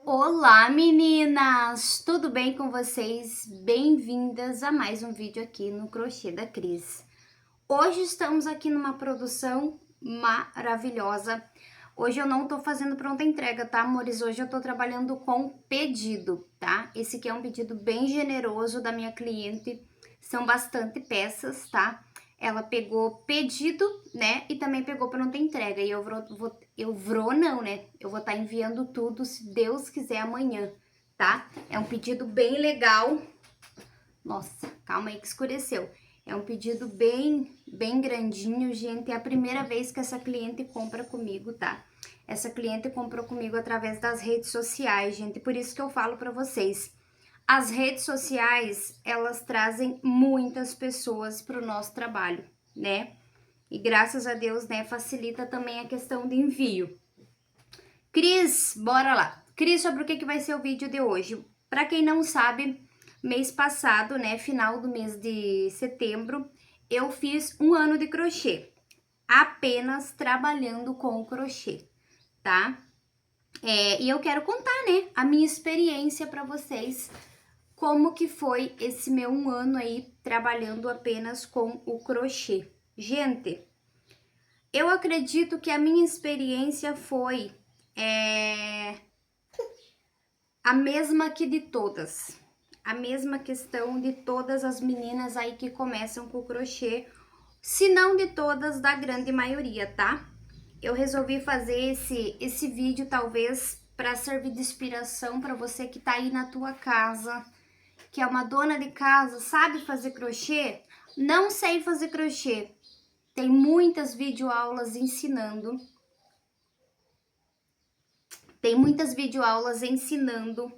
Olá meninas, tudo bem com vocês? Bem-vindas a mais um vídeo aqui no Crochê da Cris. Hoje estamos aqui numa produção maravilhosa. Hoje eu não tô fazendo pronta entrega, tá, amores? Hoje eu tô trabalhando com pedido, tá? Esse aqui é um pedido bem generoso da minha cliente, são bastante peças, tá? Ela pegou pedido, né? E também pegou pronta entrega. E eu vou estar enviando tudo, se Deus quiser, amanhã, tá? É um pedido bem legal. Nossa, calma aí que escureceu. É um pedido bem grandinho, gente. É a primeira vez que essa cliente compra comigo, tá? Essa cliente comprou comigo através das redes sociais, gente. Por isso que eu falo pra vocês. As redes sociais, elas trazem muitas pessoas pro nosso trabalho, né? E graças a Deus, né, facilita também a questão de envio. Cris, bora lá. Cris, sobre o que vai ser o vídeo de hoje? Para quem não sabe, mês passado, né, final do mês de setembro, eu fiz um ano de crochê, apenas trabalhando com o crochê, tá? E eu quero contar, né, a minha experiência para vocês, como que foi esse meu um ano aí trabalhando apenas com o crochê. Gente, eu acredito que a minha experiência foi a mesma que de todas. A mesma questão de todas as meninas aí que começam com o crochê, se não de todas, da grande maioria, tá? Eu resolvi fazer esse vídeo talvez para servir de inspiração para você que tá aí na tua casa, que é uma dona de casa, sabe fazer crochê? Não sei fazer crochê. Tem muitas videoaulas ensinando. Tem muitas videoaulas ensinando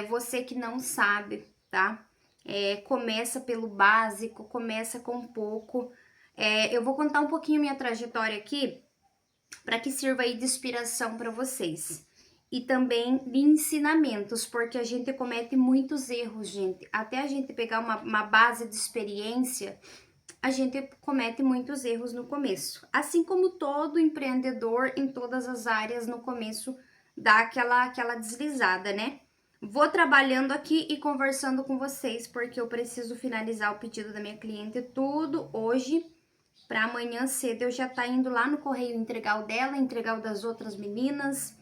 você que não sabe, tá? Começa pelo básico, começa com pouco. Eu vou contar um pouquinho minha trajetória aqui para que sirva aí de inspiração para vocês. E também de ensinamentos, porque a gente comete muitos erros, gente. Até a gente pegar uma base de experiência, a gente comete muitos erros no começo. Assim como todo empreendedor em todas as áreas no começo dá aquela deslizada, né? Vou trabalhando aqui e conversando com vocês, porque eu preciso finalizar o pedido da minha cliente tudo hoje, para amanhã cedo eu já tá indo lá no correio entregar o dela, entregar o das outras meninas,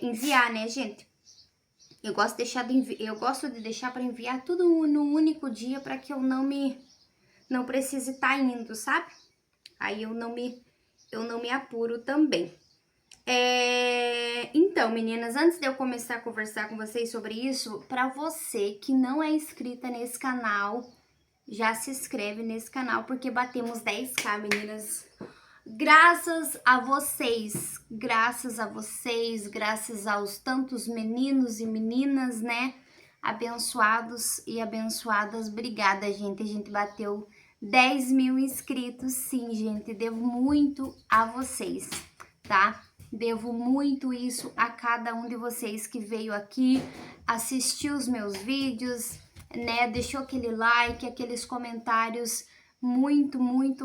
enviar, né, gente? Eu gosto de deixar para enviar tudo no único dia para que eu não precise estar indo, sabe? Aí eu não me apuro também. Então, meninas, antes de eu começar a conversar com vocês sobre isso, para você que não é inscrita nesse canal, já se inscreve nesse canal porque batemos 10k, meninas. Graças a vocês, graças a vocês, graças aos tantos meninos e meninas, né? Abençoados e abençoadas. Obrigada, gente. A gente bateu 10 mil inscritos, sim, gente. Devo muito a vocês, tá? Devo muito isso a cada um de vocês que veio aqui, assistiu os meus vídeos, né? Deixou aquele like, aqueles comentários. Muito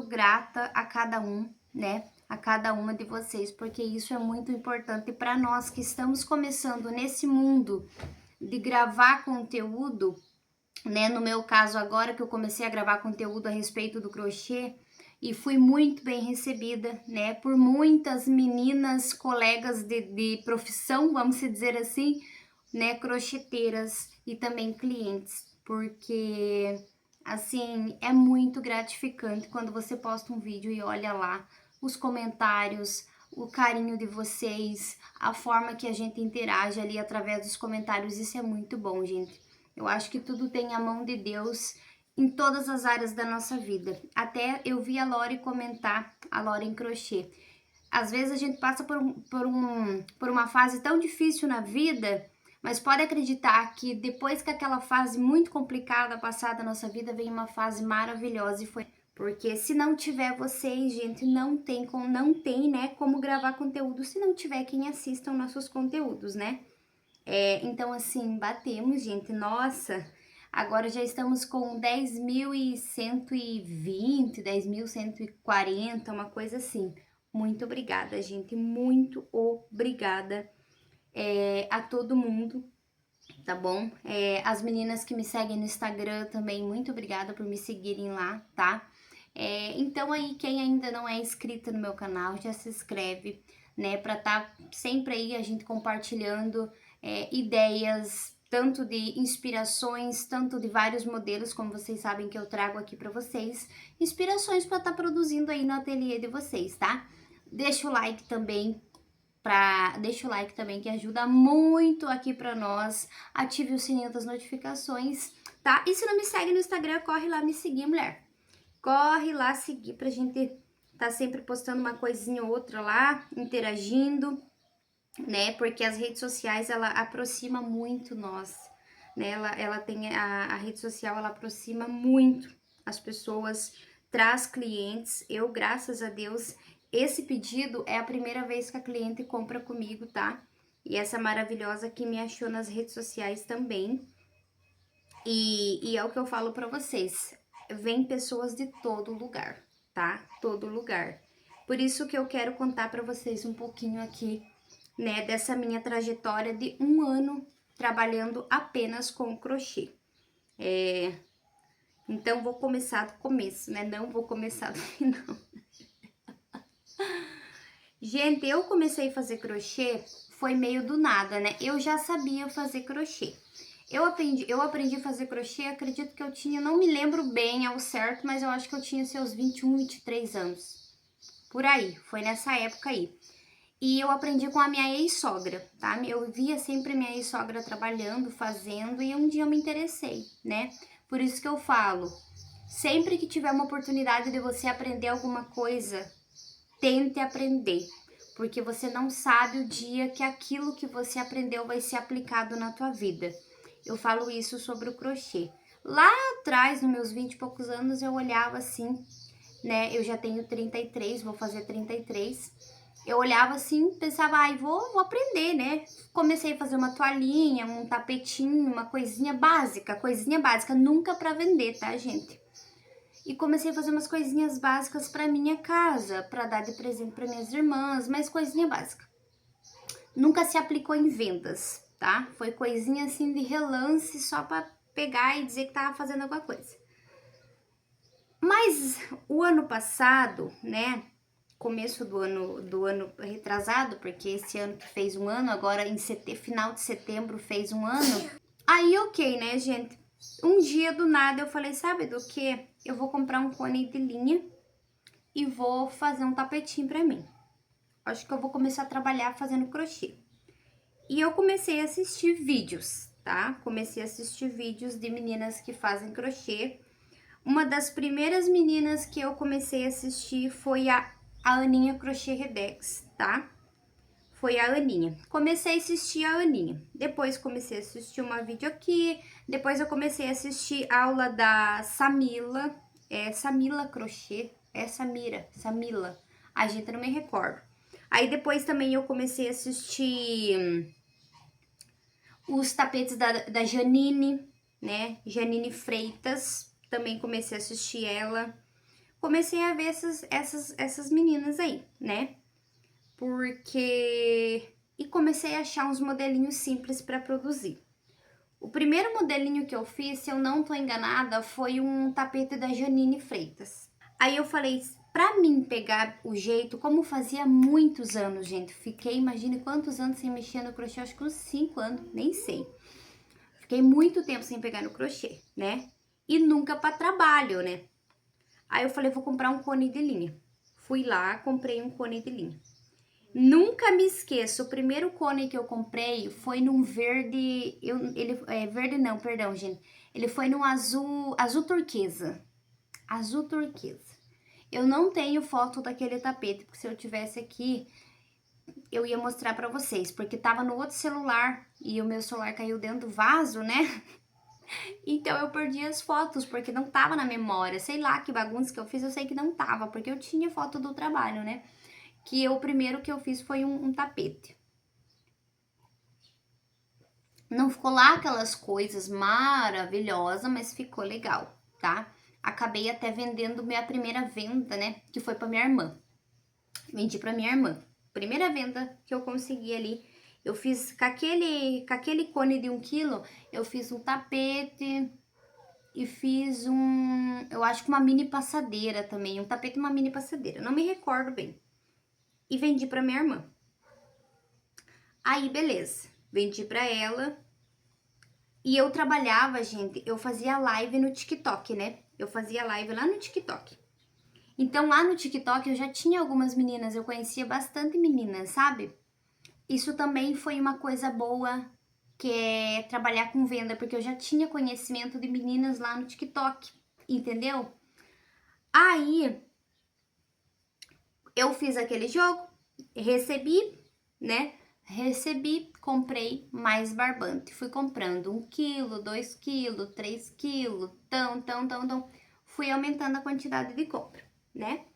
grata a cada um, né? A cada uma de vocês, porque isso é muito importante para nós que estamos começando nesse mundo de gravar conteúdo, né? No meu caso agora que eu comecei a gravar conteúdo a respeito do crochê e fui muito bem recebida, né? Por muitas meninas, colegas de profissão, vamos dizer assim, né? Crocheteiras e também clientes, porque assim, é muito gratificante quando você posta um vídeo e olha lá os comentários, o carinho de vocês, a forma que a gente interage ali através dos comentários. Isso é muito bom, gente. Eu acho que tudo tem a mão de Deus em todas as áreas da nossa vida. Até eu vi a Lori comentar, a Lori em crochê. Às vezes a gente passa por uma fase tão difícil na vida, mas pode acreditar que depois que aquela fase muito complicada passar da nossa vida, vem uma fase maravilhosa e foi. Porque se não tiver vocês, gente, não tem, né, como gravar conteúdo se não tiver quem assista os nossos conteúdos, né? Então, assim, batemos, gente. Nossa, agora já estamos com 10.120, 10.140, uma coisa assim. Muito obrigada, gente. Muito obrigada. a todo mundo, tá bom? As meninas que me seguem no Instagram também, muito obrigada por me seguirem lá, tá? Então aí, quem ainda não é inscrita no meu canal, já se inscreve, né? Pra tá sempre aí a gente compartilhando ideias, tanto de inspirações, tanto de vários modelos, como vocês sabem que eu trago aqui pra vocês, inspirações pra tá produzindo aí no ateliê de vocês, tá? Deixa o like também, que ajuda muito aqui pra nós. Ative o sininho das notificações, tá? E se não me segue no Instagram, corre lá me seguir, mulher. Corre lá seguir pra gente tá sempre postando uma coisinha ou outra lá, interagindo, né? Porque as redes sociais, ela aproxima muito nós, né? Ela tem a rede social, ela aproxima muito as pessoas, traz clientes. Eu, graças a Deus, esse pedido é a primeira vez que a cliente compra comigo, tá? E essa maravilhosa que me achou nas redes sociais também. E é o que eu falo pra vocês, vem pessoas de todo lugar, tá? Todo lugar. Por isso que eu quero contar pra vocês um pouquinho aqui, né, dessa minha trajetória de 1 ano trabalhando apenas com crochê. Então, vou começar do começo, né? Não vou começar do final. Gente, eu comecei a fazer crochê, foi meio do nada, né? Eu já sabia fazer crochê. Eu aprendi a fazer crochê, acredito que eu tinha, não me lembro bem ao certo, mas eu acho que eu tinha seus 21, 23 anos. Por aí, foi nessa época aí. E eu aprendi com a minha ex-sogra, tá? Eu via sempre minha ex-sogra trabalhando, fazendo, e um dia eu me interessei, né? Por isso que eu falo, sempre que tiver uma oportunidade de você aprender alguma coisa, tente aprender, porque você não sabe o dia que aquilo que você aprendeu vai ser aplicado na tua vida. Eu falo isso sobre o crochê. Lá atrás, nos meus 20 e poucos anos, eu olhava assim, né? Eu já tenho 33, vou fazer 33. Eu olhava assim, pensava, ai, vou aprender, né? Comecei a fazer uma toalhinha, um tapetinho, uma coisinha básica, nunca pra vender, tá, gente? E comecei a fazer umas coisinhas básicas pra minha casa, pra dar de presente pra minhas irmãs, mas coisinha básica. Nunca se aplicou em vendas, tá? Foi coisinha assim de relance, só pra pegar e dizer que tava fazendo alguma coisa. Mas o ano passado, né, começo do ano retrasado, porque esse ano que fez 1 ano, agora em final de setembro fez 1 ano. Aí, ok, né, gente? Um dia do nada eu falei, sabe do que? Eu vou comprar um cone de linha e vou fazer um tapetinho pra mim. Acho que eu vou começar a trabalhar fazendo crochê. E eu comecei a assistir vídeos, tá? Comecei a assistir vídeos de meninas que fazem crochê. Uma das primeiras meninas que eu comecei a assistir foi a Aninha Crochê Redex, tá? Foi a Aninha. Comecei a assistir a Aninha. Depois comecei a assistir uma vídeo aqui. Depois eu comecei a assistir aula da Samila. Samila Crochê. Samila. A gente não me recordo. Aí depois também eu comecei a assistir os tapetes da Janine, né? Janine Freitas. Também comecei a assistir ela. Comecei a ver essas meninas aí, né? E comecei a achar uns modelinhos simples para produzir. O primeiro modelinho que eu fiz, se eu não tô enganada, foi um tapete da Janine Freitas. Aí eu falei, pra mim pegar o jeito, como fazia muitos anos, gente, fiquei, imagine quantos anos sem mexer no crochê, acho que uns 5 anos, nem sei. Fiquei muito tempo sem pegar no crochê, né? E nunca para trabalho, né? Aí eu falei, vou comprar um cone de linha. Fui lá, comprei um cone de linha. Nunca me esqueço, o primeiro cone que eu comprei foi num verde, verde não, perdão, gente. Ele foi num azul turquesa. Azul turquesa. Eu não tenho foto daquele tapete, porque se eu tivesse aqui, eu ia mostrar pra vocês, porque tava no outro celular e o meu celular caiu dentro do vaso, né? Então eu perdi as fotos, porque não tava na memória. Sei lá que bagunça que eu fiz, eu sei que não tava, porque eu tinha foto do trabalho, né? Que o primeiro que eu fiz foi um tapete. Não ficou lá aquelas coisas maravilhosas, mas ficou legal, tá? Acabei até vendendo minha primeira venda, né? Que foi pra minha irmã. Vendi pra minha irmã. Primeira venda que eu consegui ali Eu fiz com aquele cone de 1 quilo, eu fiz um tapete e fiz eu acho que uma mini passadeira também, um tapete e uma mini passadeira, não me recordo bem. E vendi pra minha irmã. Aí, beleza, vendi pra ela. E eu trabalhava, gente, eu fazia live no TikTok, né? Eu fazia live lá no TikTok. Então, lá no TikTok eu já tinha algumas meninas, eu conhecia bastante meninas, sabe? Isso também foi uma coisa boa, que é trabalhar com venda, porque eu já tinha conhecimento de meninas lá no TikTok, entendeu? Aí, eu fiz aquele jogo, recebi, né? Recebi, comprei mais barbante. Fui comprando 1 quilo, 2 quilos, 3 quilos, tão. Fui aumentando a quantidade de compra, né?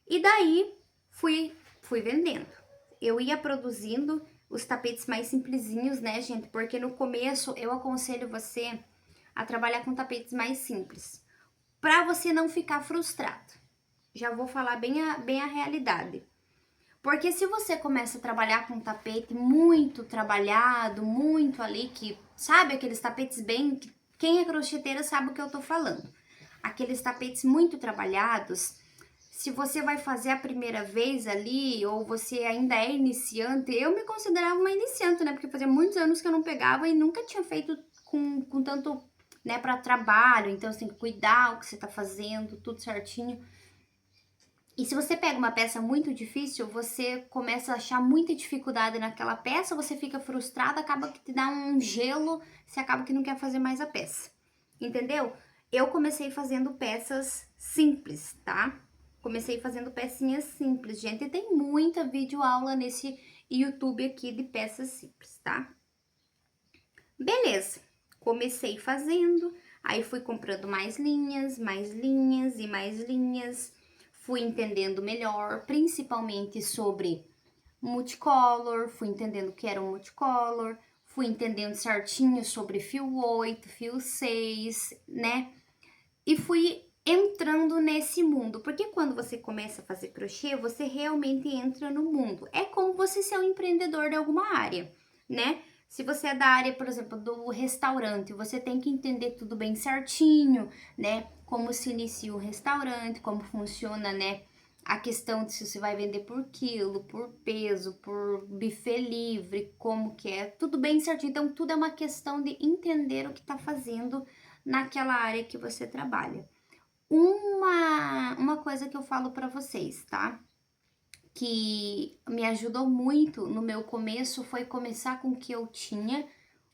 E daí, fui vendendo. Eu ia produzindo os tapetes mais simplesinhos, né, gente? Porque no começo eu aconselho você a trabalhar com tapetes mais simples, para você não ficar frustrado. Já vou falar bem a realidade. Porque se você começa a trabalhar com um tapete muito trabalhado, muito ali, que sabe aqueles tapetes bem. Quem é crocheteira sabe o que eu tô falando. Aqueles tapetes muito trabalhados, se você vai fazer a primeira vez ali, ou você ainda é iniciante, eu me considerava uma iniciante, né? Porque fazia muitos anos que eu não pegava e nunca tinha feito com tanto, né, para trabalho. Então você tem que cuidar o que você tá fazendo, tudo certinho. E se você pega uma peça muito difícil, você começa a achar muita dificuldade naquela peça, você fica frustrada, acaba que te dá um gelo, você acaba que não quer fazer mais a peça. Entendeu? Eu comecei fazendo peças simples, tá? Comecei fazendo pecinhas simples. Gente, tem muita videoaula nesse YouTube aqui de peças simples, tá? Beleza. Comecei fazendo, aí fui comprando mais linhas e mais linhas. Fui entendendo melhor, principalmente sobre multicolor, fui entendendo o que era um multicolor, fui entendendo certinho sobre fio 8, fio 6, né? E fui entrando nesse mundo, porque quando você começa a fazer crochê, você realmente entra no mundo. É como você ser um empreendedor de alguma área, né? Se você é da área, por exemplo, do restaurante, você tem que entender tudo bem certinho, né? Como se inicia o restaurante, como funciona, né? A questão de se você vai vender por quilo, por peso, por buffet livre, como que é, tudo bem certinho. Então, tudo é uma questão de entender o que tá fazendo naquela área que você trabalha. Uma coisa que eu falo para vocês, tá? Que me ajudou muito no meu começo foi começar com o que eu tinha,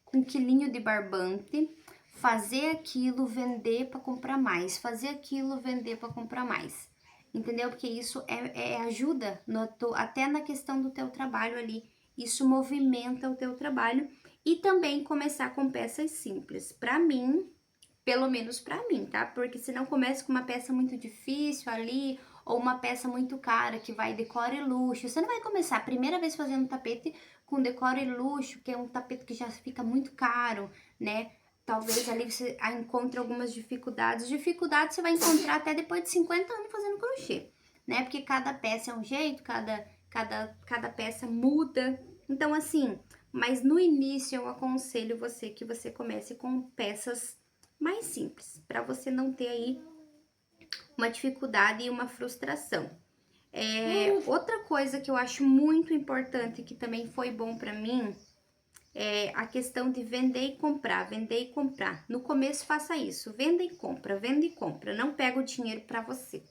com quilinho de barbante, fazer aquilo, vender para comprar mais, fazer aquilo, vender para comprar mais. Entendeu? Porque isso ajuda até na questão do teu trabalho ali. Isso movimenta o teu trabalho e também começar com peças simples. Para mim, pelo menos pra mim, tá? Porque se não começa com uma peça muito difícil ali, ou uma peça muito cara que vai decoro e luxo, você não vai começar a primeira vez fazendo um tapete com decoro e luxo, que é um tapete que já fica muito caro, né? Talvez ali você encontre algumas dificuldades. Dificuldades você vai encontrar até depois de 50 anos fazendo crochê, né? Porque cada peça é um jeito, cada peça muda. Então, assim, mas no início eu aconselho você que você comece com peças mais simples, para você não ter aí uma dificuldade e uma frustração. Outra coisa que eu acho muito importante, que também foi bom para mim, é a questão de vender e comprar, vender e comprar. No começo faça isso, venda e compra, não pega o dinheiro para você.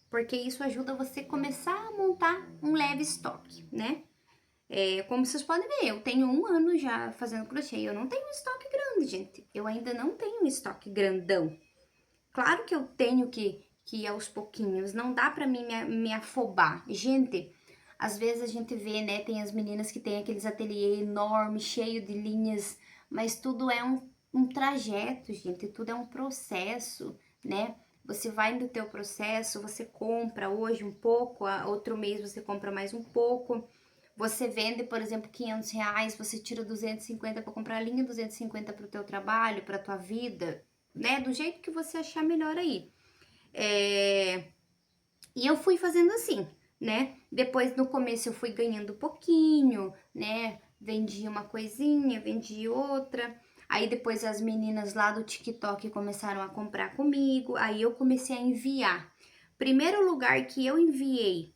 Porque isso ajuda você a começar a montar um leve estoque, né? Como vocês podem ver, eu tenho 1 ano já fazendo crochê, eu não tenho um estoque grande, gente. Eu ainda não tenho um estoque grandão. Claro que eu tenho que ir aos pouquinhos, não dá pra mim me afobar. Gente, às vezes a gente vê, né, tem as meninas que tem aqueles ateliê enormes, cheio de linhas, mas tudo é um trajeto, gente, tudo é um processo, né? Você vai no teu processo, você compra hoje um pouco, outro mês você compra mais um pouco. Você vende, por exemplo, R$ 500, você tira 250 para comprar a linha, 250 para o teu trabalho, para tua vida, né? Do jeito que você achar melhor aí. E eu fui fazendo assim, né? Depois, no começo, eu fui ganhando pouquinho, né? Vendia uma coisinha, vendia outra. Aí depois as meninas lá do TikTok começaram a comprar comigo. Aí eu comecei a enviar. Primeiro lugar que eu enviei,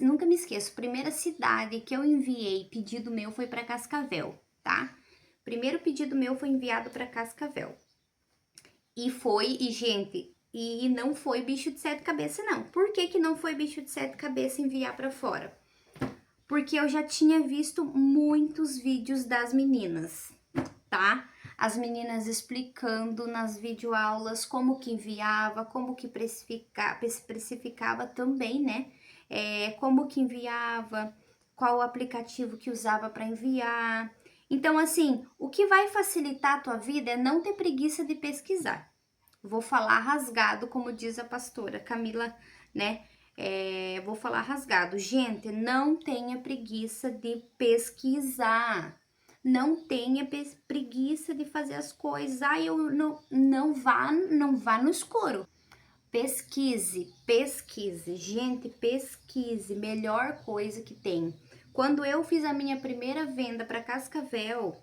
nunca me esqueço, primeira cidade que eu enviei pedido meu foi para Cascavel, tá? Primeiro pedido meu foi enviado para Cascavel. Gente, e não foi bicho de 7 cabeças, não. Por que que não foi bicho de 7 cabeças enviar para fora? Porque eu já tinha visto muitos vídeos das meninas, tá? As meninas explicando nas videoaulas como que enviava, como que precificava também, né? Como que enviava, qual o aplicativo que usava para enviar. Então, assim, o que vai facilitar a tua vida é não ter preguiça de pesquisar. Vou falar rasgado, como diz a pastora Camila, né? Vou falar rasgado. Gente, não tenha preguiça de pesquisar. Não tenha preguiça de fazer as coisas. Eu não vá no escuro. Pesquise. Gente, pesquise. Melhor coisa que tem. Quando eu fiz a minha primeira venda para Cascavel,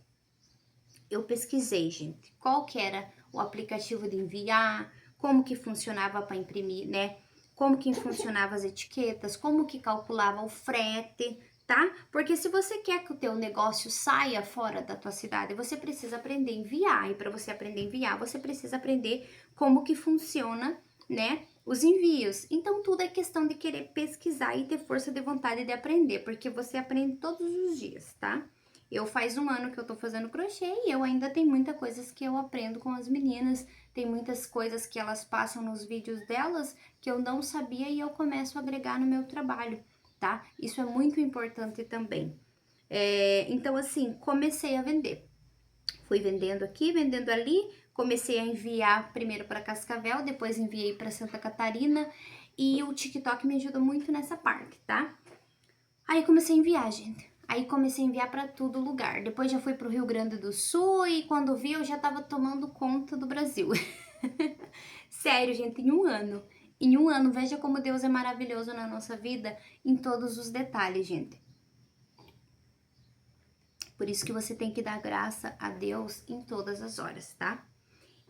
eu pesquisei, gente, qual que era o aplicativo de enviar, como que funcionava para imprimir, né? Como que funcionava as etiquetas, como que calculava o frete, tá? Porque se você quer que o teu negócio saia fora da tua cidade, você precisa aprender a enviar. E para você aprender a enviar, você precisa aprender como que funciona, né? Os envios. Então, tudo é questão de querer pesquisar e ter força de vontade de aprender, porque você aprende todos os dias, tá? Eu faz um ano que eu tô fazendo crochê e eu ainda tem muita coisas que eu aprendo com as meninas, tem muitas coisas que elas passam nos vídeos delas que eu não sabia e eu começo a agregar no meu trabalho, tá? Isso é muito importante também. Então, assim, comecei a vender. Fui vendendo aqui, vendendo ali, comecei a enviar primeiro para Cascavel, depois enviei para Santa Catarina e o TikTok me ajudou muito nessa parte, tá? Aí comecei a enviar, gente. Aí comecei a enviar para todo lugar. Depois já fui pro Rio Grande do Sul e quando vi eu já tava tomando conta do Brasil. Sério, gente, em um ano. Em um ano, veja como Deus é maravilhoso na nossa vida em todos os detalhes, gente. Por isso que você tem que dar graça a Deus em todas as horas, tá?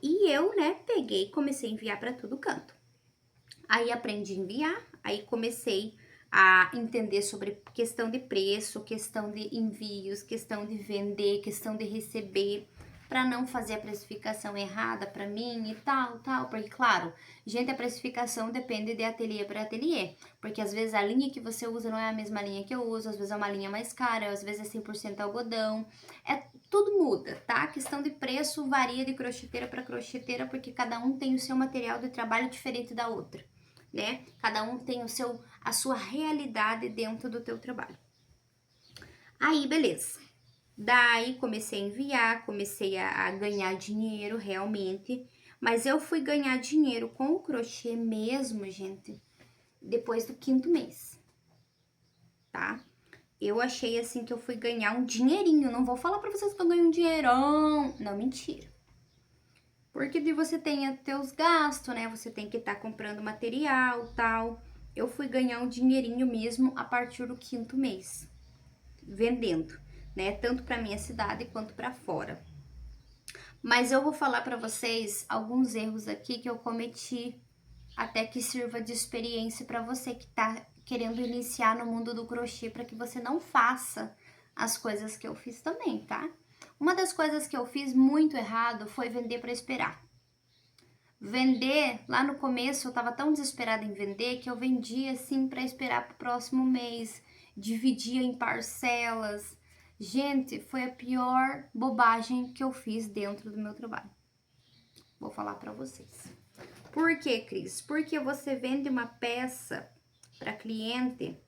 E eu, né, peguei e comecei a enviar para todo canto. Aí aprendi a enviar, aí comecei a entender sobre questão de preço, questão de envios, questão de vender, questão de receber, para não fazer a precificação errada para mim e tal, porque claro, gente, a precificação depende de ateliê para ateliê, porque às vezes a linha que você usa não é a mesma linha que eu uso, às vezes é uma linha mais cara, às vezes é 100% algodão, tudo muda, tá? A questão de preço varia de crocheteira para crocheteira, porque cada um tem o seu material de trabalho diferente da outra, né? Cada um tem a sua realidade dentro do teu trabalho. Aí, beleza. Daí comecei a enviar, comecei a ganhar dinheiro realmente, mas eu fui ganhar dinheiro com o crochê mesmo, gente, depois do 5º mês, tá? Eu achei assim que eu fui ganhar um dinheirinho, não vou falar pra vocês que eu ganhei um dinheirão, não, mentira. Porque de você tem teus gastos, né? Você tem que estar comprando material, tal. Eu fui ganhar um dinheirinho mesmo a partir do 5º mês, vendendo, né? Tanto para minha cidade quanto para fora. Mas eu vou falar para vocês alguns erros aqui que eu cometi, até que sirva de experiência para você que tá querendo iniciar no mundo do crochê, para que você não faça as coisas que eu fiz também, tá? Uma das coisas que eu fiz muito errado foi vender para esperar. Vender, lá no começo eu tava tão desesperada em vender que eu vendia assim para esperar pro próximo mês, dividia em parcelas. Gente, foi a pior bobagem que eu fiz dentro do meu trabalho. Vou falar para vocês. Por que, Cris? Porque você vende uma peça para cliente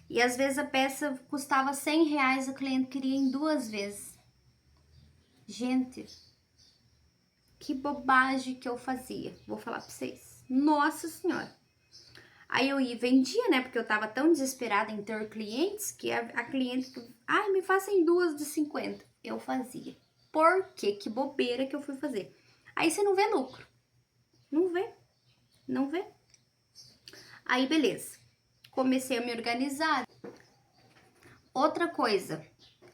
e às vezes a peça custava R$100, o cliente queria em 2 vezes. Gente, que bobagem que eu fazia. Vou falar pra vocês. Nossa Senhora. Aí eu ia e vendia, né? Porque eu tava tão desesperada em ter clientes que a cliente... Ai, me faça em 2 de 50. Eu fazia. Por quê? Que bobeira que eu fui fazer. Aí você não vê lucro. Não vê. Não vê. Aí, beleza. Comecei a me organizar. Outra coisa,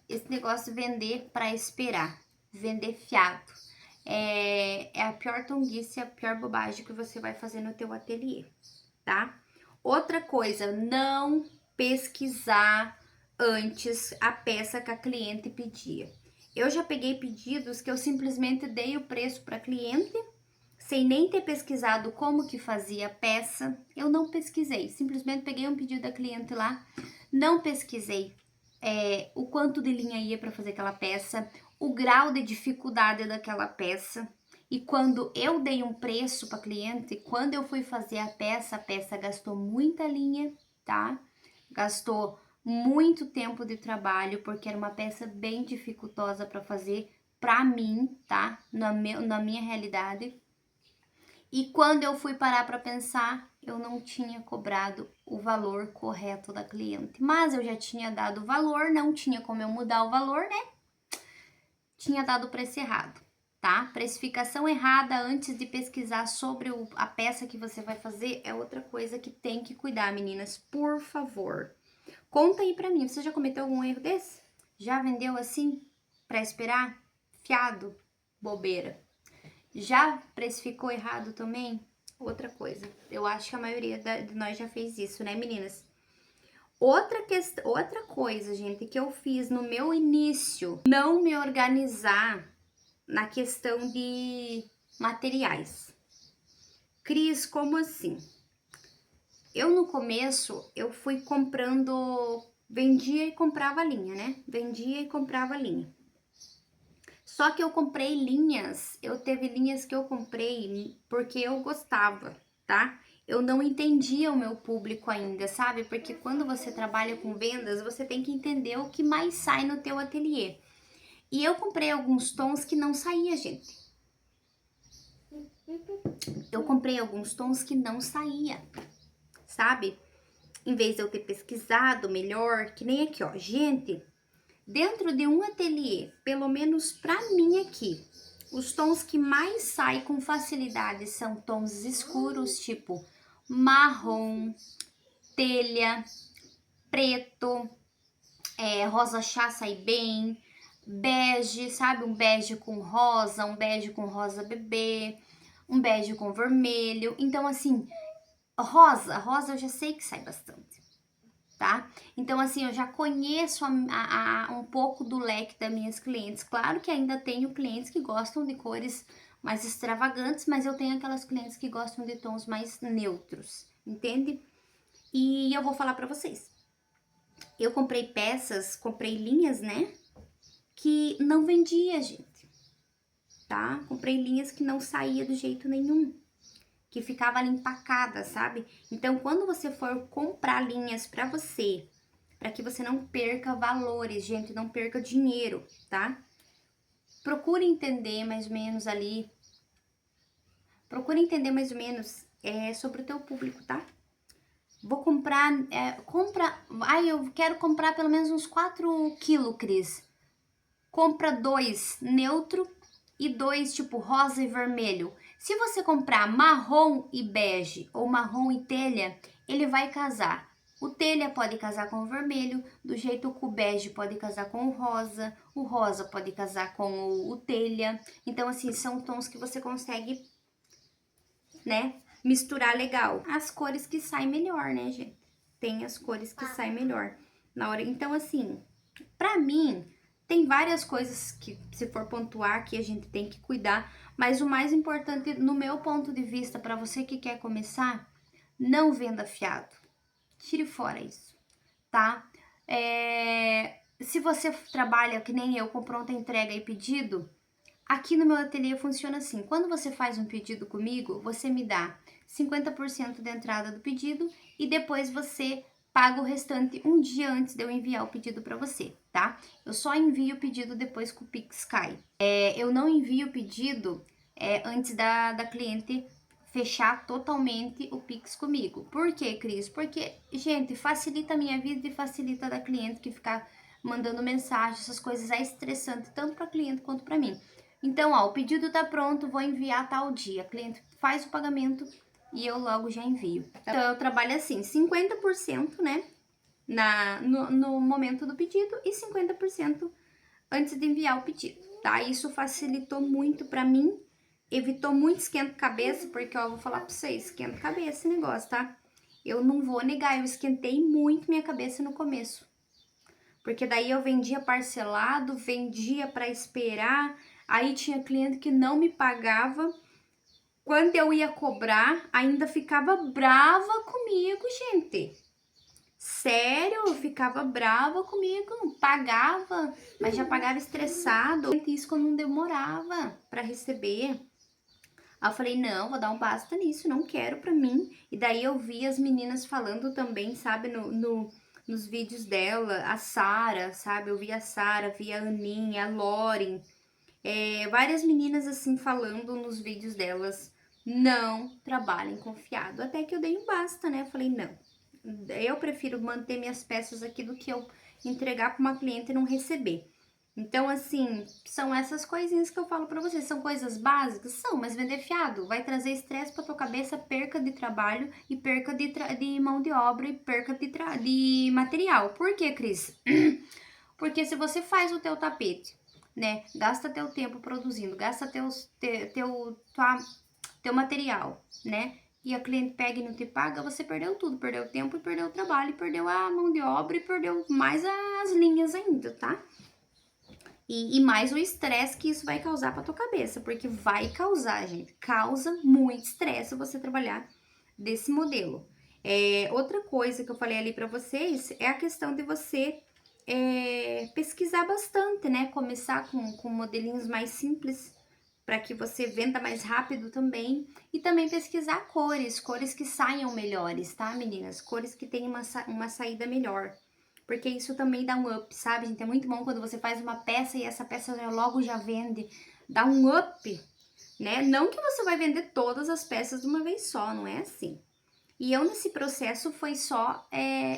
esse negócio de vender para esperar, vender fiado, é a pior tonguice, a pior bobagem que você vai fazer no teu ateliê, tá? Outra coisa, não pesquisar antes a peça que a cliente pedia. Eu já peguei pedidos que eu simplesmente dei o preço para cliente, sem nem ter pesquisado como que fazia a peça. Eu não pesquisei, simplesmente peguei um pedido da cliente lá, não pesquisei o quanto de linha ia para fazer aquela peça, o grau de dificuldade daquela peça. E quando eu dei um preço para cliente, quando eu fui fazer a peça gastou muita linha, tá? Gastou muito tempo de trabalho, porque era uma peça bem dificultosa para fazer para mim, tá? Na minha realidade. E quando eu fui parar para pensar, eu não tinha cobrado o valor correto da cliente. Mas eu já tinha dado o valor, não tinha como eu mudar o valor, né? Tinha dado o preço errado, tá? Precificação errada antes de pesquisar sobre a peça que você vai fazer é outra coisa que tem que cuidar, meninas. Por favor. Conta aí pra mim, você já cometeu algum erro desse? Já vendeu assim pra esperar? Fiado? Bobeira. Já precificou errado também? Outra coisa. Eu acho que a maioria de nós já fez isso, né, meninas? Outra coisa, gente, que eu fiz no meu início, não me organizar na questão de materiais. Cris, como assim? Eu no começo, eu fui comprando, vendia e comprava linha, né? Vendia e comprava linha. Só que eu comprei linhas, teve linhas que eu comprei porque eu gostava, tá? Eu não entendia o meu público ainda, sabe? Porque quando você trabalha com vendas, você tem que entender o que mais sai no teu ateliê. E eu comprei alguns tons que não saía, gente. Eu comprei alguns tons que não saía, sabe? Em vez de eu ter pesquisado melhor, que nem aqui, ó. Gente, dentro de um ateliê, pelo menos pra mim aqui, os tons que mais saem com facilidade são tons escuros, tipo marrom, telha, preto, rosa chá sai bem, bege, sabe? Um bege com rosa bebê, um bege com vermelho. Então, assim, rosa eu já sei que sai bastante, tá? Então, assim, eu já conheço um pouco do leque das minhas clientes. Claro que ainda tenho clientes que gostam de cores mais extravagantes, mas eu tenho aquelas clientes que gostam de tons mais neutros, entende? E eu vou falar pra vocês. Eu comprei comprei linhas, né? Que não vendia, gente, tá? Comprei linhas que não saía do jeito nenhum, que ficava ali empacada, sabe? Então, quando você for comprar linhas pra você, para que você não perca valores, gente, não perca dinheiro, tá? Procure entender mais ou menos ali, sobre o teu público, tá? Vou comprar, eu quero comprar pelo menos uns 4 quilos, Cris. Compra 2 neutro e 2 tipo rosa e vermelho. Se você comprar marrom e bege ou marrom e telha, ele vai casar. O telha pode casar com o vermelho, do jeito que o bege pode casar com o rosa pode casar com o telha. Então, assim, são tons que você consegue, né, misturar legal. As cores que saem melhor, né, gente? Tem as cores que saem melhor na hora. Então, assim, pra mim, tem várias coisas que, se for pontuar, que a gente tem que cuidar. Mas o mais importante, no meu ponto de vista, pra você que quer começar, não venda fiado. Tire fora isso, tá? Se você trabalha que nem eu, com pronta entrega e pedido, aqui no meu ateliê funciona assim. Quando você faz um pedido comigo, você me dá 50% da entrada do pedido e depois você paga o restante um dia antes de eu enviar o pedido para você, tá? Eu só envio o pedido depois que o Pix cai. Eu não envio o pedido antes da cliente fechar totalmente o Pix comigo. Por quê, Cris? Porque, gente, facilita a minha vida e facilita a da cliente, que ficar mandando mensagem, essas coisas é estressante tanto para cliente quanto para mim. Então, ó, o pedido tá pronto, vou enviar tal dia. A cliente faz o pagamento e eu logo já envio. Então, eu trabalho assim, 50%, né, no momento do pedido e 50% antes de enviar o pedido, tá? Isso facilitou muito pra mim, evitou muito esquenta-cabeça, porque, ó, eu vou falar pra vocês, esquenta-cabeça esse negócio, tá? Eu não vou negar, eu esquentei muito minha cabeça no começo. Porque daí eu vendia parcelado, vendia pra esperar, aí tinha cliente que não me pagava. Quando eu ia cobrar, ainda ficava brava comigo, gente. Sério, ficava brava comigo, pagava, mas já pagava estressado. Isso que eu não demorava pra receber. Aí eu falei, não, vou dar um basta nisso, não quero pra mim. E daí eu vi as meninas falando também, sabe, nos vídeos dela, a Sara, sabe? Eu vi a Sara, vi a Aninha, a Lauren, várias meninas assim falando nos vídeos delas, não trabalhem confiado. Até que eu dei um basta, né? Eu falei, não, eu prefiro manter minhas peças aqui do que eu entregar para uma cliente e não receber. Então, assim, são essas coisinhas que eu falo pra vocês. São coisas básicas? São, mas vender fiado vai trazer estresse pra tua cabeça, perca de trabalho e perca de mão de obra e perca de material. Por que, Cris? Porque se você faz o teu tapete, né, gasta teu tempo produzindo, gasta teu material, né, e a cliente pega e não te paga, você perdeu tudo, perdeu o tempo, e perdeu o trabalho, e perdeu a mão de obra e perdeu mais as linhas ainda, tá? E mais o estresse que isso vai causar pra tua cabeça, porque vai causar, gente, causa muito estresse você trabalhar desse modelo. Outra coisa que eu falei ali pra vocês é a questão de você pesquisar bastante, né? Começar com modelinhos mais simples para que você venda mais rápido também. E também pesquisar cores que saiam melhores, tá, meninas? Cores que tenham uma saída melhor. Porque isso também dá um up, sabe, gente? É muito bom quando você faz uma peça e essa peça logo já vende. Dá um up, né? Não que você vai vender todas as peças de uma vez só, não é assim. E eu nesse processo foi só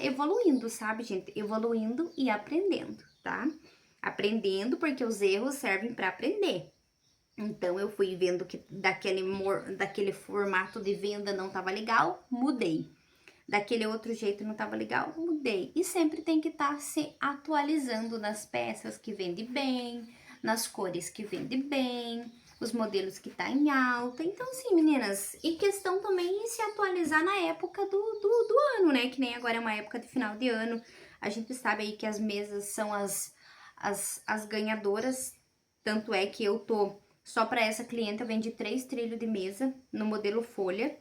evoluindo, sabe, gente? Evoluindo e aprendendo, tá? Aprendendo porque os erros servem para aprender. Então eu fui vendo que daquele formato de venda não tava legal, mudei. Daquele outro jeito não tava legal, mudei. E sempre tem que estar se atualizando nas peças que vende bem, nas cores que vende bem, os modelos que tá em alta. Então, sim, meninas, e questão também em se atualizar na época do ano, né? Que nem agora é uma época de final de ano. A gente sabe aí que as mesas são as ganhadoras. Tanto é que eu tô, só para essa cliente, eu vendi 3 trilhos de mesa no modelo folha.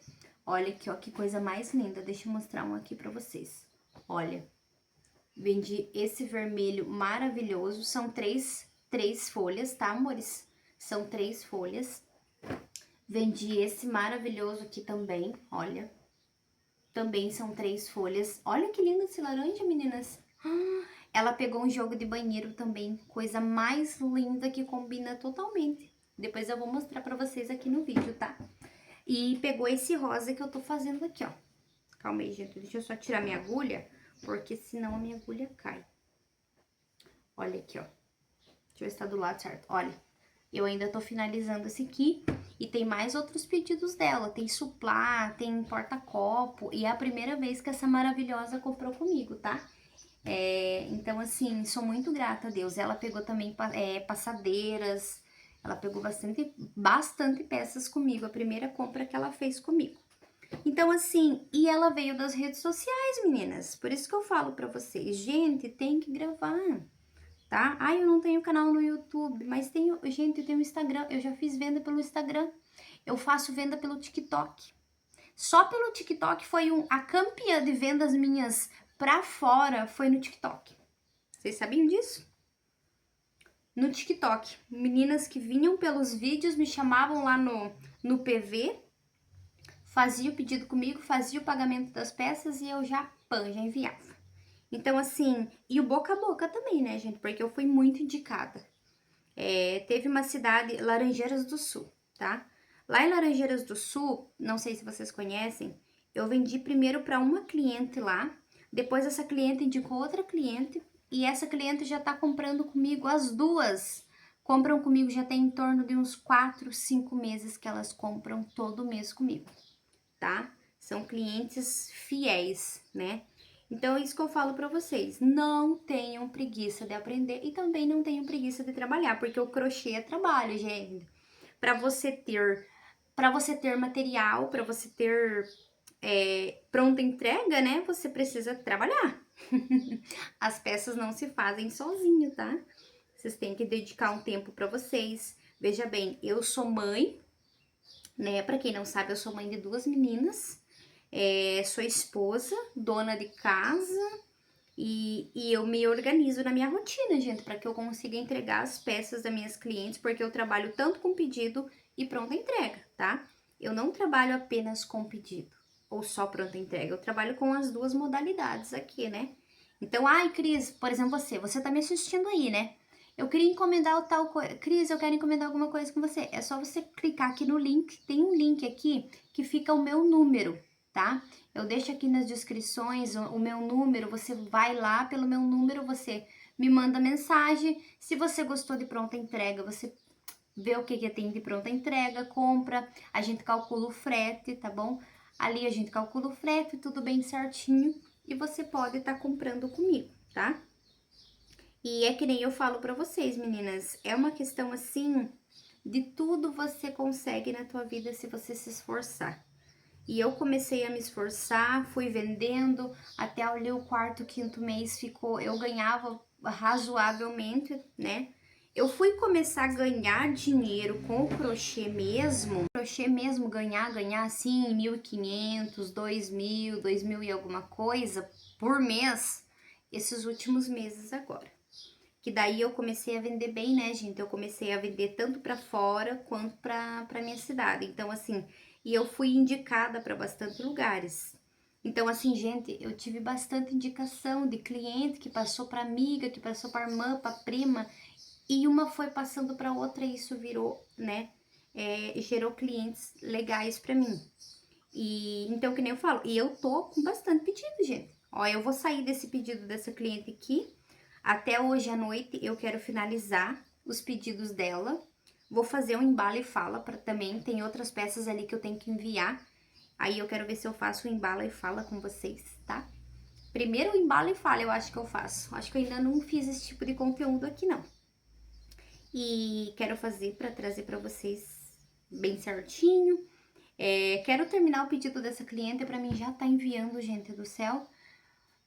Olha aqui, ó, que coisa mais linda. Deixa eu mostrar um aqui pra vocês. Olha, vendi esse vermelho maravilhoso. São três folhas, tá, amores? São 3 folhas. Vendi esse maravilhoso aqui também, olha. Também são 3 folhas. Olha que lindo esse laranja, meninas. Ela pegou um jogo de banheiro também. Coisa mais linda que combina totalmente. Depois eu vou mostrar pra vocês aqui no vídeo, tá? E pegou esse rosa que eu tô fazendo aqui, ó. Calma aí, gente. Deixa eu só tirar minha agulha, porque senão a minha agulha cai. Olha aqui, ó. Deixa eu ver se tá do lado certo. Olha, eu ainda tô finalizando esse aqui. E tem mais outros pedidos dela. Tem suplá, tem porta-copo. E é a primeira vez que essa maravilhosa comprou comigo, tá? Então, assim, sou muito grata a Deus. Ela pegou também passadeiras. Ela pegou bastante peças comigo, a primeira compra que ela fez comigo. Então, assim, e ela veio das redes sociais, meninas. Por isso que eu falo pra vocês, gente, tem que gravar, tá? Ai, eu não tenho canal no YouTube, mas tenho, gente, eu tenho Instagram. Eu já fiz venda pelo Instagram. Eu faço venda pelo TikTok. Só pelo TikTok foi a campeã de vendas minhas pra fora foi no TikTok. Vocês sabiam disso? No TikTok, meninas que vinham pelos vídeos me chamavam lá no PV, fazia o pedido comigo, fazia o pagamento das peças e eu já enviava. Então, assim, e o boca a boca também, né, gente? Porque eu fui muito indicada. Teve uma cidade, Laranjeiras do Sul, tá? Lá em Laranjeiras do Sul, não sei se vocês conhecem, eu vendi primeiro para uma cliente lá, depois essa cliente indicou outra cliente, e essa cliente já tá comprando comigo, as duas compram comigo, já tem em torno de uns 4, 5 meses que elas compram todo mês comigo, tá? São clientes fiéis, né? Então, é isso que eu falo pra vocês. Não tenham preguiça de aprender e também não tenham preguiça de trabalhar, porque o crochê é trabalho, gente. Pra você ter, para você ter material, pra você ter pronta entrega, né? Você precisa trabalhar. As peças não se fazem sozinho, tá? Vocês têm que dedicar um tempo pra vocês. Veja bem, eu sou mãe, né? Pra quem não sabe, eu sou mãe de 2 meninas. Sou esposa, dona de casa e eu me organizo na minha rotina, gente, para que eu consiga entregar as peças das minhas clientes, porque eu trabalho tanto com pedido e pronta entrega, tá? Eu não trabalho apenas com pedido ou só pronta entrega, eu trabalho com as duas modalidades aqui, né? Então, ai, Cris, por exemplo, você tá me assistindo aí, né? Eu queria encomendar o tal coisa. Cris, eu quero encomendar alguma coisa com você. É só você clicar aqui no link. Tem um link aqui que fica o meu número, tá? Eu deixo aqui nas descrições o meu número. Você vai lá pelo meu número, você me manda mensagem. Se você gostou de pronta entrega, você vê o que tem de pronta entrega, compra. A gente calcula o frete, tá bom? Ali a gente calcula o frete, tudo bem certinho. E você pode estar comprando comigo, tá? E é que nem eu falo pra vocês, meninas, é uma questão assim, de tudo você consegue na tua vida se você se esforçar. E eu comecei a me esforçar, fui vendendo, até ali o quarto, quinto mês ficou, eu ganhava razoavelmente, né? Eu fui começar a ganhar dinheiro com o crochê mesmo ganhar assim 1.500, 2.000, 2.000 e alguma coisa por mês, esses últimos meses agora. Que daí eu comecei a vender bem, né, gente? Eu comecei a vender tanto para fora quanto para minha cidade. Então, assim, e eu fui indicada para bastante lugares. Então, assim, gente, eu tive bastante indicação de cliente que passou para amiga, que passou para irmã, para prima, e uma foi passando para outra e isso virou, né, gerou clientes legais para mim. E então, que nem eu falo, e eu tô com bastante pedido, gente. Ó, eu vou sair desse pedido dessa cliente aqui. Até hoje à noite eu quero finalizar os pedidos dela. Vou fazer um embala e fala para também. Tem outras peças ali que eu tenho que enviar. Aí eu quero ver se eu faço o embala e fala com vocês, tá? Primeiro o embala e fala eu acho que eu faço. Acho que eu ainda não fiz esse tipo de conteúdo aqui não. E quero fazer para trazer para vocês bem certinho. Quero terminar o pedido dessa cliente para mim já tá enviando, gente do céu,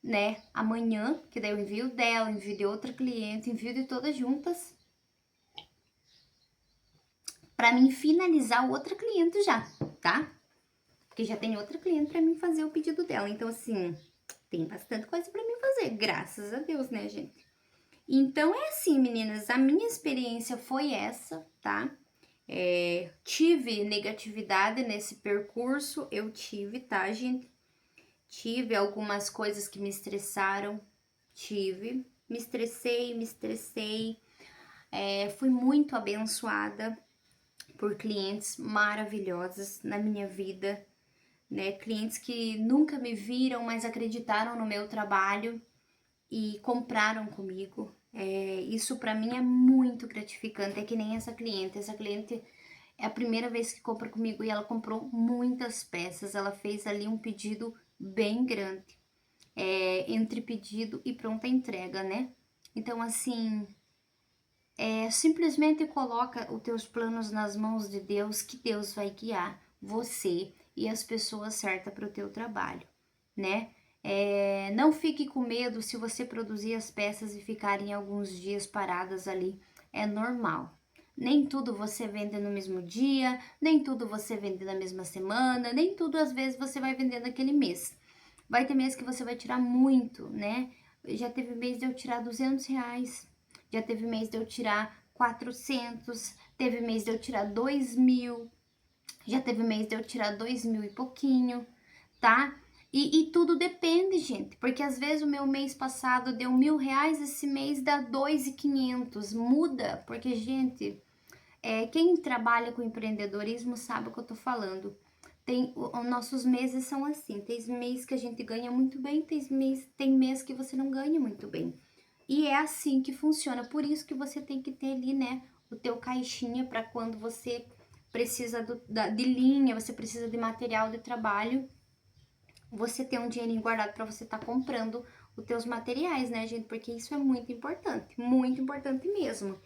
né? Amanhã, que daí eu envio dela, envio de outra cliente, envio de todas juntas, para mim finalizar o outra cliente já, tá? Porque já tem outra cliente para mim fazer o pedido dela. Então, assim, tem bastante coisa para mim fazer, graças a Deus, né, gente? Então, é assim, meninas, a minha experiência foi essa, tá? Tive negatividade nesse percurso, eu tive, tá, gente? Tive algumas coisas que me estressaram, me estressei. Fui muito abençoada por clientes maravilhosas na minha vida, né? Clientes que nunca me viram, mas acreditaram no meu trabalho e compraram comigo. Isso para mim é muito gratificante. É que nem essa cliente. Essa cliente é a primeira vez que compra comigo e ela comprou muitas peças. Ela fez ali um pedido bem grande, entre pedido e pronta entrega, né? Então, assim, simplesmente coloca os teus planos nas mãos de Deus, que Deus vai guiar você e as pessoas certas para o teu trabalho, né? Não fique com medo se você produzir as peças e ficarem alguns dias paradas ali, é normal. Nem tudo você vende no mesmo dia, nem tudo você vende na mesma semana, nem tudo às vezes você vai vender naquele mês. Vai ter mês que você vai tirar muito, né? Já teve mês de eu tirar R$ 200, já teve mês de eu tirar 400, teve mês de eu tirar 2.000, já teve mês de eu tirar 2.000 e pouquinho, tá? E tudo depende, gente, porque às vezes o meu mês passado deu R$ 1.000, esse mês dá 2.500, muda, porque, gente, quem trabalha com empreendedorismo sabe o que eu tô falando. Os nossos meses são assim, tem mês que a gente ganha muito bem, tem mês que você não ganha muito bem. E é assim que funciona, por isso que você tem que ter ali, né, o teu caixinha para quando você precisa de linha, você precisa de material de trabalho, você ter um dinheirinho guardado para você estar comprando os teus materiais, né, gente? Porque isso é muito importante mesmo.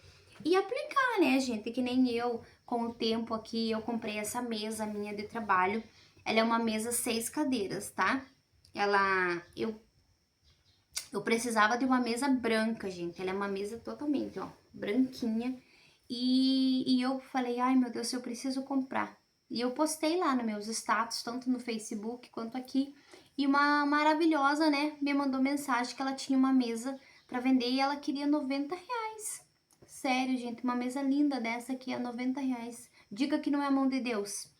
E aplicar, né, gente? Que nem eu, com o tempo aqui, eu comprei essa mesa minha de trabalho. Ela é uma mesa 6 cadeiras, tá? Eu precisava de uma mesa branca, gente. Ela é uma mesa totalmente, ó, branquinha. E eu falei, ai meu Deus, eu preciso comprar. E eu postei lá nos meus status, tanto no Facebook quanto aqui. E uma maravilhosa, né, me mandou mensagem que ela tinha uma mesa para vender e ela queria R$ 90. Sério, gente, uma mesa linda dessa aqui é R$ 90. Diga que não é a mão de Deus.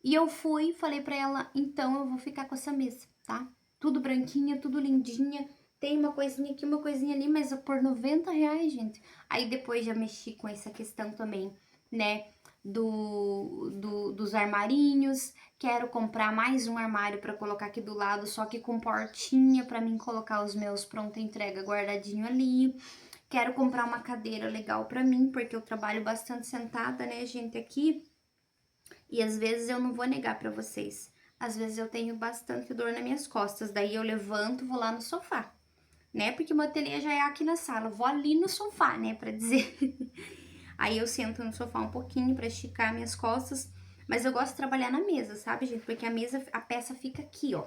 E eu fui, falei pra ela, então eu vou ficar com essa mesa, tá? Tudo branquinha, tudo lindinha. Tem uma coisinha aqui, uma coisinha ali, mas por R$ 90, gente. Aí depois já mexi com essa questão também, né? Dos armarinhos. Quero comprar mais um armário pra colocar aqui do lado, só que com portinha pra mim colocar os meus pronta entrega guardadinho ali. Quero comprar uma cadeira legal pra mim, porque eu trabalho bastante sentada, né, gente, aqui. E às vezes eu não vou negar pra vocês. Às vezes eu tenho bastante dor nas minhas costas. Daí eu levanto, vou lá no sofá, né? Porque meu ateliê já é aqui na sala. Eu vou ali no sofá, né? Pra dizer. Aí eu sento no sofá um pouquinho pra esticar minhas costas. Mas eu gosto de trabalhar na mesa, sabe, gente? Porque a mesa, a peça fica aqui, ó.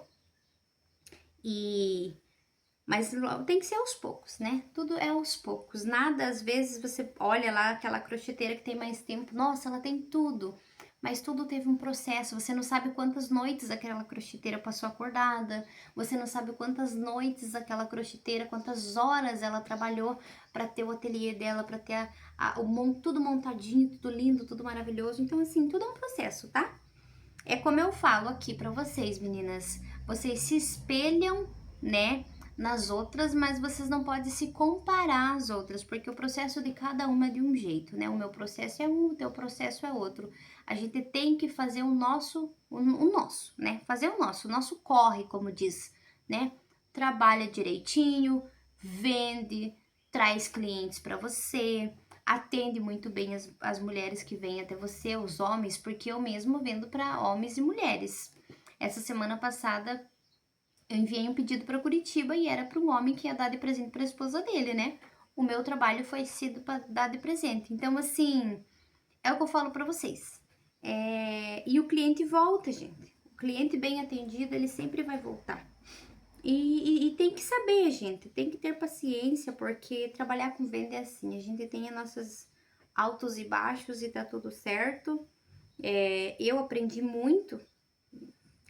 Mas tem que ser aos poucos, né? Tudo é aos poucos. Nada, às vezes você olha lá aquela crocheteira que tem mais tempo. Nossa, ela tem tudo. Mas tudo teve um processo. Você não sabe quantas noites aquela crocheteira passou acordada. Você não sabe quantas noites aquela crocheteira, quantas horas ela trabalhou para ter o ateliê dela, para ter tudo montadinho, tudo lindo, tudo maravilhoso. Então, assim, tudo é um processo, tá? É como eu falo aqui para vocês, meninas. Vocês se espelham, né, nas outras, mas vocês não podem se comparar às outras, porque o processo de cada uma é de um jeito, né? O meu processo é um, o teu processo é outro. A gente tem que fazer o nosso, né? Fazer o nosso corre, como diz, né? Trabalha direitinho, vende, traz clientes para você, atende muito bem as mulheres que vêm até você, os homens, porque eu mesmo vendo para homens e mulheres. Essa semana passada eu enviei um pedido para Curitiba e era para um homem que ia dar de presente para a esposa dele, né? O meu trabalho foi sido para dar de presente. Então, assim, é o que eu falo para vocês. E o cliente volta, gente. O cliente bem atendido, ele sempre vai voltar. E tem que saber, gente, tem que ter paciência, porque trabalhar com venda é assim, a gente tem as nossas altos e baixos e tá tudo certo. Eu aprendi muito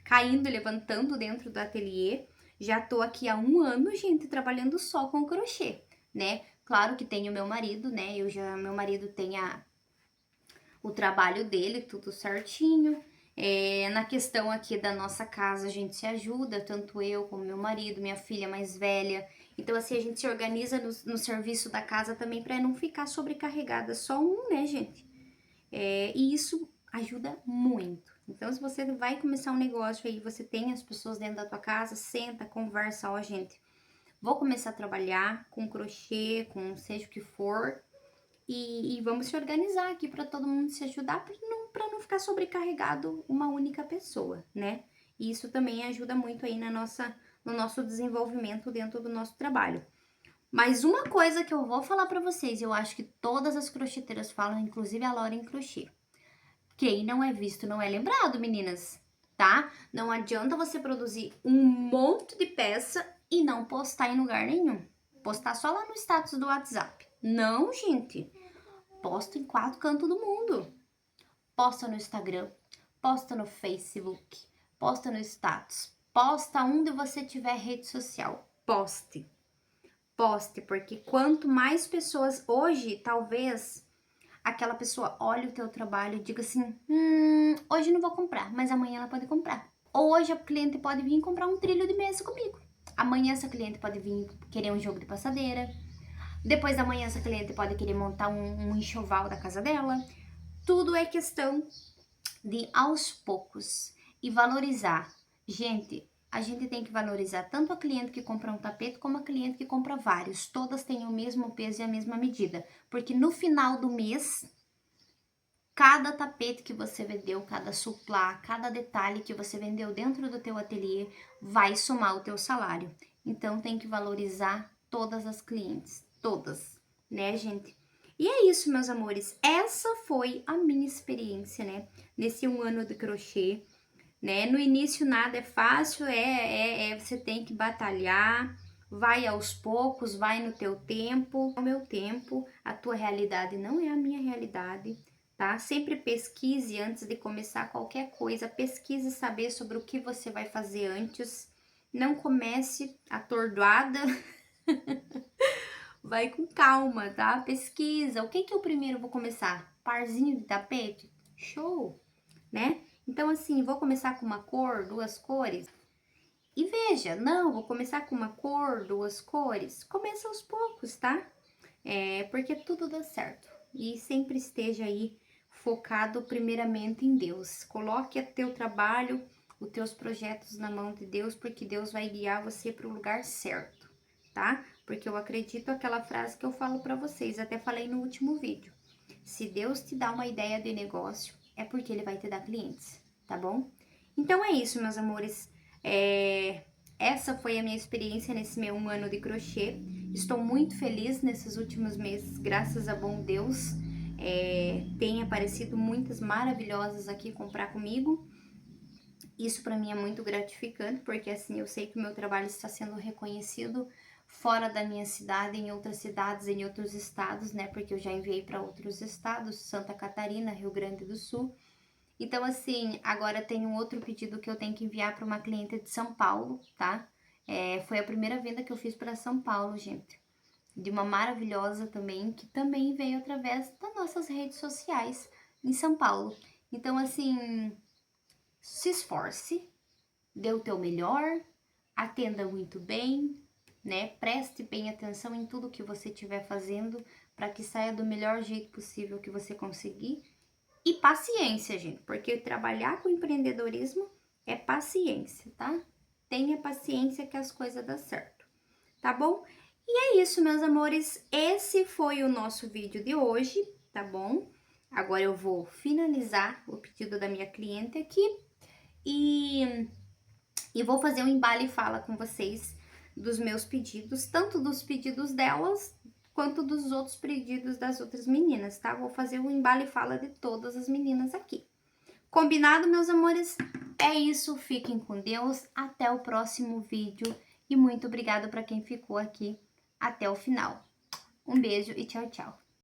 caindo e levantando dentro do ateliê. Já tô aqui há 1 ano, gente, trabalhando só com crochê, né? Claro que tem o meu marido, né? Meu marido tem o trabalho dele, tudo certinho. Na questão aqui da nossa casa, a gente se ajuda, tanto eu como meu marido, minha filha mais velha. Então, assim, a gente se organiza no serviço da casa também para não ficar sobrecarregada só um, né, gente? E isso ajuda muito. Então, se você vai começar um negócio aí, você tem as pessoas dentro da tua casa, senta, conversa, ó, gente, vou começar a trabalhar com crochê, com seja o que for, e vamos se organizar aqui para todo mundo se ajudar, para não ficar sobrecarregado uma única pessoa, né? E isso também ajuda muito aí no nosso desenvolvimento dentro do nosso trabalho. Mas uma coisa que eu vou falar para vocês, eu acho que todas as crocheteiras falam, inclusive a Laura em crochê. Quem não é visto não é lembrado, meninas, tá? Não adianta você produzir um monte de peça e não postar em lugar nenhum. Postar só lá no status do WhatsApp. Não, gente. Posta em 4 cantos do mundo. Posta no Instagram, posta no Facebook, posta no status, posta onde você tiver rede social. Poste. Poste, porque quanto mais pessoas hoje, talvez aquela pessoa olhe o teu trabalho e diga assim, hoje não vou comprar, mas amanhã ela pode comprar. Ou hoje a cliente pode vir comprar um trilho de mesa comigo. Amanhã essa cliente pode vir querer um jogo de passadeira. Depois da manhã essa cliente pode querer montar um enxoval da casa dela. Tudo é questão de aos poucos e valorizar. Gente, a gente tem que valorizar tanto a cliente que compra um tapete como a cliente que compra vários. Todas têm o mesmo peso e a mesma medida, porque no final do mês Cada tapete que você vendeu, cada suplá, cada detalhe que você vendeu dentro do teu ateliê vai somar o teu salário. Então tem que valorizar todas as clientes, todas, né, gente? E é isso, meus amores. Essa foi a minha experiência, né, nesse 1 ano de crochê, né? No início nada é fácil, você tem que batalhar. Vai aos poucos, vai no teu tempo, no meu tempo. A tua realidade não é a minha realidade, tá? Sempre pesquise antes de começar qualquer coisa, pesquise saber sobre o que você vai fazer antes. Não comece atordoada. Vai com calma, tá? Pesquisa. O que que eu primeiro vou começar? Parzinho de tapete? Show, né? Então assim, vou começar com uma cor, 2 cores. E veja, não, vou começar com uma cor, 2 cores. Começa aos poucos, tá? Porque tudo dá certo. E sempre esteja aí focado primeiramente em Deus. Coloque o teu trabalho, os teus projetos na mão de Deus, porque Deus vai guiar você para o lugar certo, tá? Porque eu acredito aquela frase que eu falo para vocês, até falei no último vídeo. Se Deus te dá uma ideia de negócio, é porque Ele vai te dar clientes, tá bom? Então é isso, meus amores. Essa foi a minha experiência nesse meu 1 ano de crochê. Estou muito feliz nesses últimos meses, graças a bom Deus. Tem aparecido muitas maravilhosas aqui comprar comigo. Isso para mim é muito gratificante, porque assim eu sei que o meu trabalho está sendo reconhecido fora da minha cidade, em outras cidades, em outros estados, né? Porque eu já enviei para outros estados, Santa Catarina, Rio Grande do Sul. Então, assim, agora tem um outro pedido que eu tenho que enviar para uma cliente de São Paulo, tá? Foi a primeira venda que eu fiz para São Paulo, gente. De uma maravilhosa também, que também veio através das nossas redes sociais em São Paulo. Então, assim, se esforce, dê o teu melhor, atenda muito bem, né? Preste bem atenção em tudo que você estiver fazendo para que saia do melhor jeito possível que você conseguir. E paciência, gente, porque trabalhar com empreendedorismo é paciência, tá? Tenha paciência que as coisas dão certo, tá bom? E é isso, meus amores, esse foi o nosso vídeo de hoje, tá bom? Agora eu vou finalizar o pedido da minha cliente aqui e vou fazer um embale e fala com vocês dos meus pedidos, tanto dos pedidos delas quanto dos outros pedidos das outras meninas, tá? Vou fazer um embale e fala de todas as meninas aqui. Combinado, meus amores? É isso, fiquem com Deus, até o próximo vídeo e muito obrigada para quem ficou aqui até o final. Um beijo e tchau, tchau.